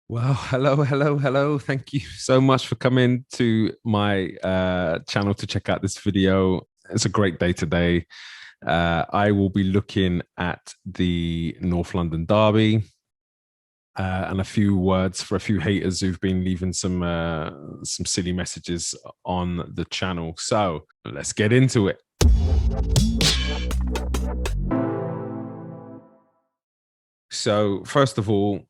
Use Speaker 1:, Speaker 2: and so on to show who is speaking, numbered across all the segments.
Speaker 1: Well, hello. Thank you so much for coming to my channel to check out this video. It's a great day today. I will be looking at the North London derby and a few words for a few haters who've been leaving some silly messages on the channel. So let's get into it. So first of all,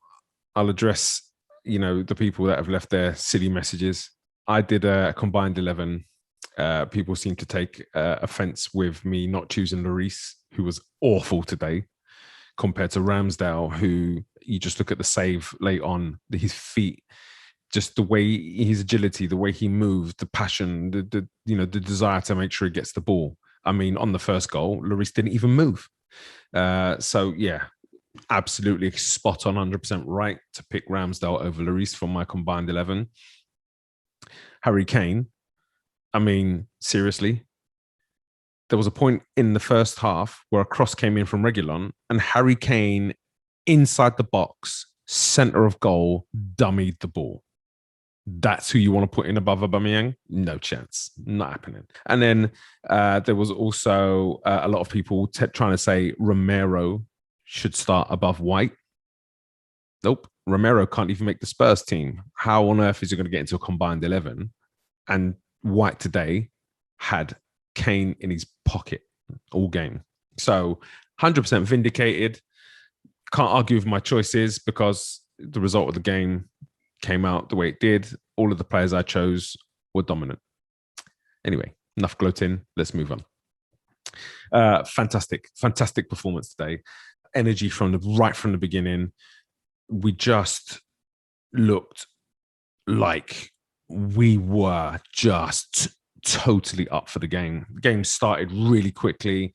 Speaker 1: I'll address the people that have left their silly messages. I did a combined 11. People seem to take offense with me not choosing Lloris, who was awful today, compared to Ramsdale, who you just look at the save late on, his feet, just the way his agility, the way he moved, the passion, the desire to make sure he gets the ball. I mean, on the first goal, Lloris didn't even move. So yeah, absolutely spot on, 100% right to pick Ramsdale over Lloris for my combined 11. Harry Kane, I mean, seriously, there was a point in the first half where a cross came in from Reguilon and Harry Kane inside the box, center of goal, dummied the ball. That's who you want to put in above Aubameyang? No chance. Not happening. And then there was also a lot of people trying to say Romero should start above White. Nope. Romero can't even make the Spurs team. How on earth is he going to get into a combined 11? And White today had Kane in his pocket all game. So 100% vindicated. Can't argue with my choices because the result of the game came out the way it did. All of the players I chose were dominant. Anyway, enough gloating. Let's move on. Fantastic performance today. Energy from the beginning. We just looked like we were just totally up for the game. The game started really quickly.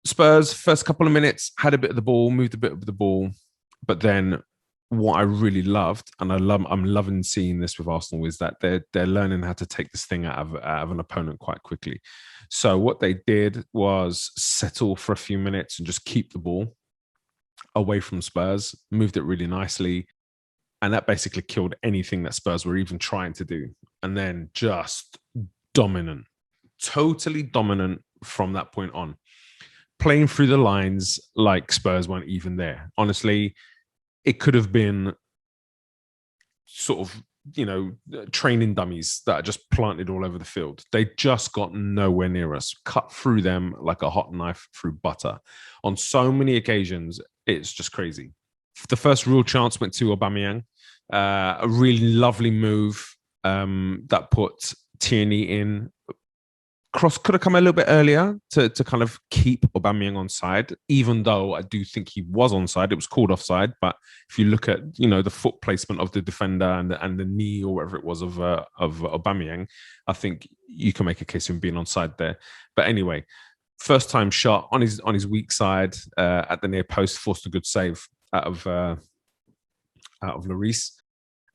Speaker 1: Spurs, first couple of minutes, had a bit of the ball, moved a bit of the ball, but then what I really loved, and I'm loving seeing this with Arsenal, is that they're learning how to take this thing out of an opponent quite quickly. So what they did was settle for a few minutes and just keep the ball away from Spurs, moved it really nicely, and that basically killed anything that Spurs were even trying to do. And then just dominant, totally dominant from that point on, playing through the lines like Spurs weren't even there. Honestly, it could have been sort of, training dummies that are just planted all over the field. They just got nowhere near us, cut through them like a hot knife through butter. On so many occasions, it's just crazy. The first real chance went to Aubameyang. A really lovely move that put Tierney in. Cross could have come a little bit earlier to kind of keep Aubameyang on side, even though I do think he was on side. It was called offside, but if you look at the foot placement of the defender and the knee or whatever it was of Aubameyang, I think you can make a case of him being on side there. But anyway, first time shot on his weak side at the near post, forced a good save out of Lloris,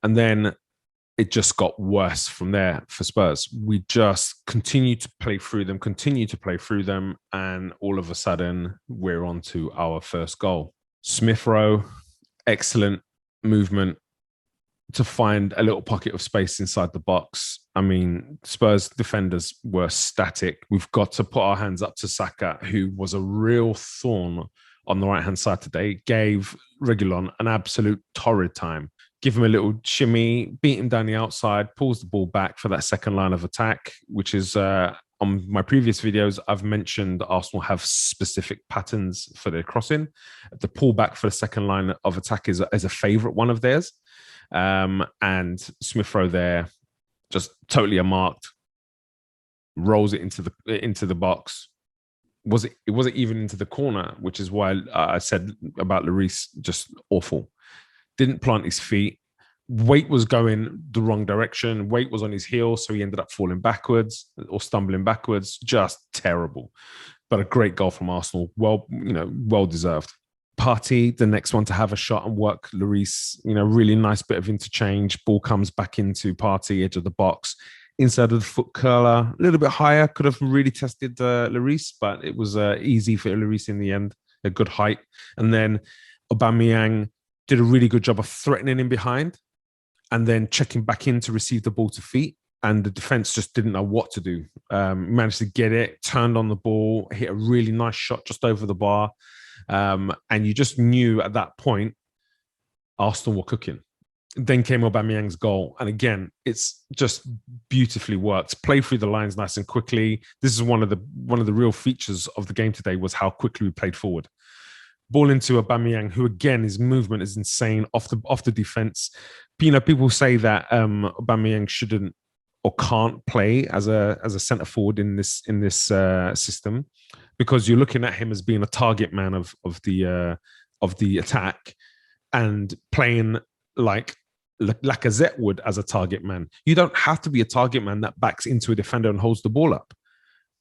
Speaker 1: and then it just got worse from there for Spurs. We just continued to play through them, and all of a sudden, we're on to our first goal. Smith Rowe, excellent movement to find a little pocket of space inside the box. I mean, Spurs defenders were static. We've got to put our hands up to Saka, who was a real thorn on the right-hand side today, gave Reguilon an absolute torrid time. Give him a little shimmy, beat him down the outside, pulls the ball back for that second line of attack, which is on my previous videos, I've mentioned Arsenal have specific patterns for their crossing. The pullback for the second line of attack is a favourite one of theirs. And Smith Rowe there, just totally unmarked, rolls it into the box. It wasn't even into the corner, which is why I said about Lloris, just awful. Didn't plant his feet. Weight was going the wrong direction. Weight was on his heel, so he ended up falling backwards or stumbling backwards. Just terrible. But a great goal from Arsenal. Well deserved. Partey, the next one to have a shot and work Lloris. Really nice bit of interchange. Ball comes back into Partey, edge of the box. Inside of the foot curler, a little bit higher. Could have really tested Lloris, but it was easy for Lloris in the end. A good height. And then Aubameyang did a really good job of threatening him behind and then checking back in to receive the ball to feet. And the defense just didn't know what to do. Managed to get it, turned on the ball, hit a really nice shot just over the bar. And you just knew at that point, Arsenal were cooking. Then came Aubameyang's goal. And again, it's just beautifully worked. Play through the lines nice and quickly. This is one of the real features of the game today was how quickly we played forward. Ball into Aubameyang, who again, his movement is insane off the defense. People say that Aubameyang shouldn't or can't play as a centre forward in this system because you're looking at him as being a target man of the attack and playing like Lacazette would as a target man. You don't have to be a target man that backs into a defender and holds the ball up.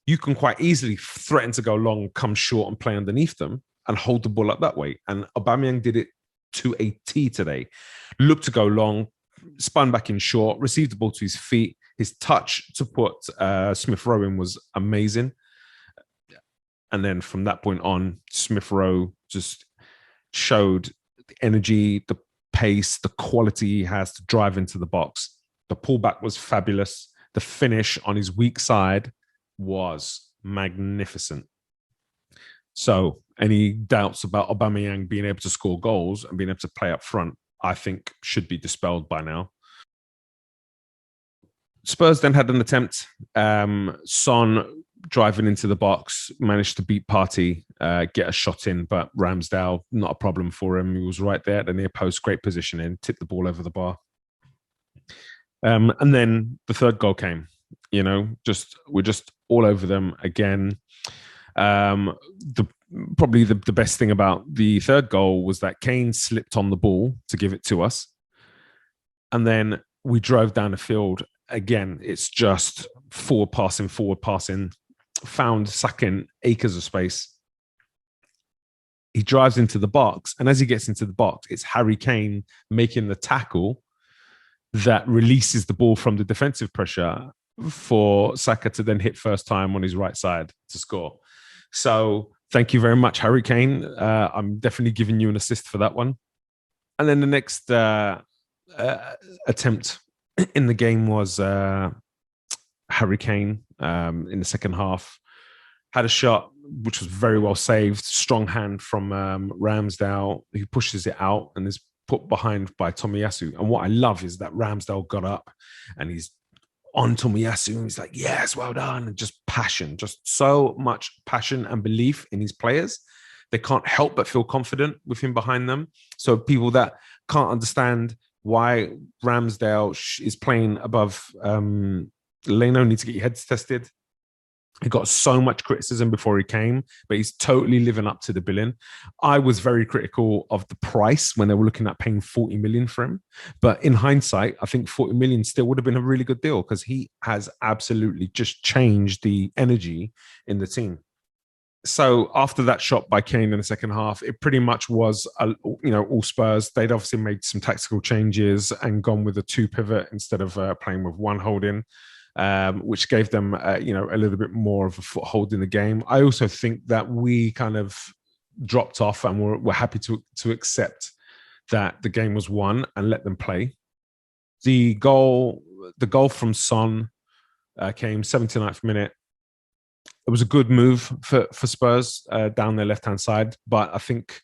Speaker 1: You can quite easily threaten to go long, come short, and play underneath them and hold the ball up that way. And Aubameyang did it to a T today. Looked to go long, spun back in short, received the ball to his feet. His touch to put Smith Rowe in was amazing. And then from that point on, Smith Rowe just showed the energy, the pace, the quality he has to drive into the box. The pullback was fabulous. The finish on his weak side was magnificent. So any doubts about Aubameyang being able to score goals and being able to play up front, I think should be dispelled by now. Spurs then had an attempt. Son driving into the box, managed to beat Partey, get a shot in, but Ramsdale, not a problem for him. He was right there at the near post, great positioning, tipped the ball over the bar. And then the third goal came. We're just all over them again. Probably the best thing about the third goal was that Kane slipped on the ball to give it to us. And then we drove down the field. Again, it's just forward passing, found Saka acres of space. He drives into the box. And as he gets into the box, it's Harry Kane making the tackle that releases the ball from the defensive pressure for Saka to then hit first time on his right side to score. So thank you very much, Harry Kane. I'm definitely giving you an assist for that one. And then the next attempt in the game was Harry Kane in the second half. Had a shot which was very well saved. Strong hand from Ramsdale, who pushes it out and is put behind by Tomiyasu. And what I love is that Ramsdale got up and he's on Tomiyasu. He's like, yes, well done. And just passion, just so much passion and belief in his players. They can't help but feel confident with him behind them. So people that can't understand why Ramsdale is playing above Leno need to get your heads tested. He got so much criticism before he came, but he's totally living up to the billing. I was very critical of the price when they were looking at paying 40 million for him. But in hindsight, I think 40 million still would have been a really good deal because he has absolutely just changed the energy in the team. So after that shot by Kane in the second half, it pretty much was, all Spurs. They'd obviously made some tactical changes and gone with a two pivot instead of playing with one holding. Which gave them, a little bit more of a foothold in the game. I also think that we kind of dropped off and we're happy to accept that the game was won and let them play. The goal from Son came 79th minute. It was a good move for Spurs down their left-hand side, but I think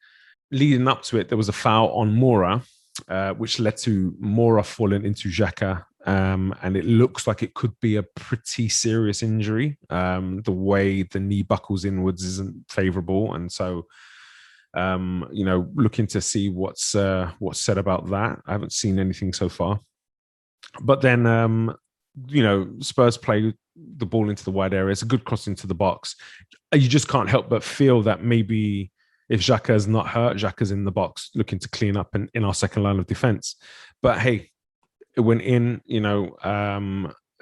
Speaker 1: leading up to it, there was a foul on Moura, which led to Moura falling into Xhaka. And it looks like it could be a pretty serious injury. The way the knee buckles inwards isn't favourable, and so looking to see what's said about that. I haven't seen anything so far. But then Spurs play the ball into the wide area. It's a good cross into the box. You just can't help but feel that maybe if Xhaka is not hurt, Xhaka's in the box looking to clean up in our second line of defence. But hey, it went in, it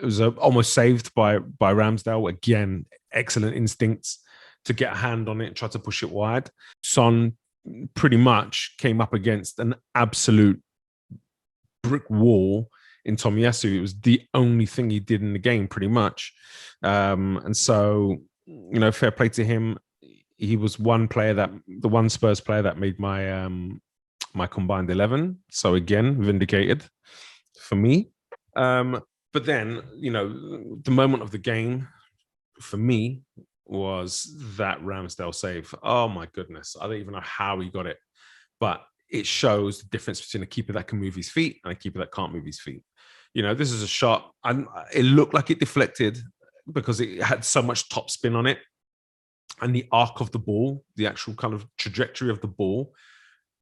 Speaker 1: was almost saved by Ramsdale. Again, excellent instincts to get a hand on it and try to push it wide. Son pretty much came up against an absolute brick wall in Tomiyasu. It was the only thing he did in the game, pretty much. And so, fair play to him. He was the one Spurs player that made my my combined 11. So again, vindicated for me. But then, the moment of the game for me was that Ramsdale save. Oh my goodness. I don't even know how he got it, but it shows the difference between a keeper that can move his feet and a keeper that can't move his feet. This is a shot, and it looked like it deflected because it had so much top spin on it. And the arc of the ball, the actual kind of trajectory of the ball,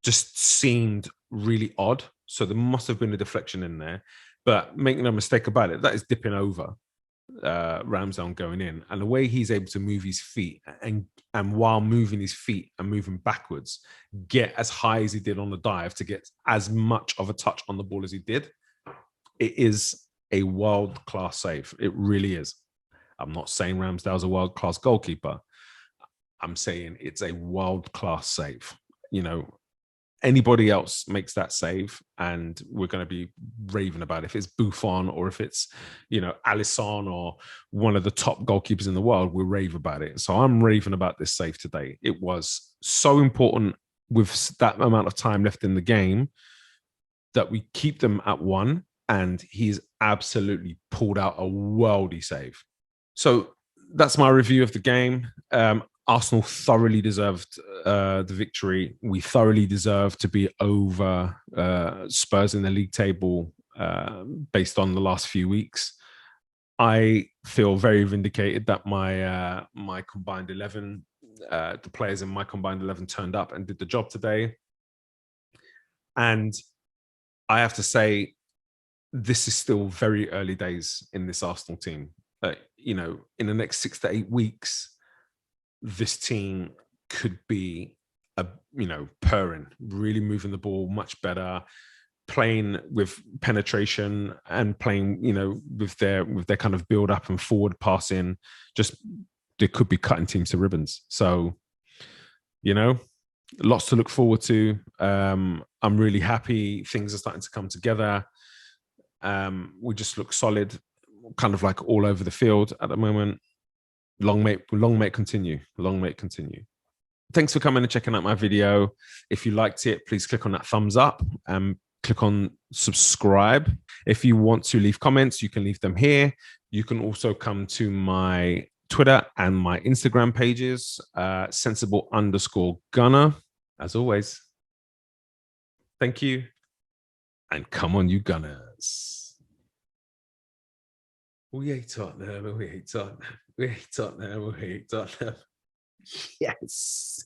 Speaker 1: just seemed really odd. So there must have been a deflection in there. But make no mistake about it, that is dipping over Ramsdale going in. And the way he's able to move his feet and while moving his feet and moving backwards, get as high as he did on the dive to get as much of a touch on the ball as he did, it is a world-class save. It really is. I'm not saying Ramsdale's a world-class goalkeeper. I'm saying it's a world-class save. Anybody else makes that save and we're going to be raving about it. If it's Buffon or if it's, Alisson or one of the top goalkeepers in the world, we'll rave about it. So I'm raving about this save today. It was so important with that amount of time left in the game that we keep them at 1, and he's absolutely pulled out a worldy save. So that's my review of the game. Arsenal thoroughly deserved the victory. We thoroughly deserve to be over Spurs in the league table based on the last few weeks. I feel very vindicated that my combined 11, the players in my combined 11 turned up and did the job today. And I have to say, this is still very early days in this Arsenal team. In the next 6 to 8 weeks, this team could be purring, really moving the ball much better, playing with penetration and playing, with their kind of build up and forward passing. Just they could be cutting teams to ribbons. So, lots to look forward to. I'm really happy things are starting to come together. We just look solid, kind of like all over the field at the moment. Long may it continue. Long may it continue. Thanks for coming and checking out my video. If you liked it, please click on that thumbs up and click on subscribe. If you want to leave comments, you can leave them here. You can also come to my Twitter and my Instagram pages, sensible_gunner. As always, thank you. And come on, you Gunners. We hate Tottenham, we hate Tottenham, we hate Tottenham, we hate Tottenham. Yes.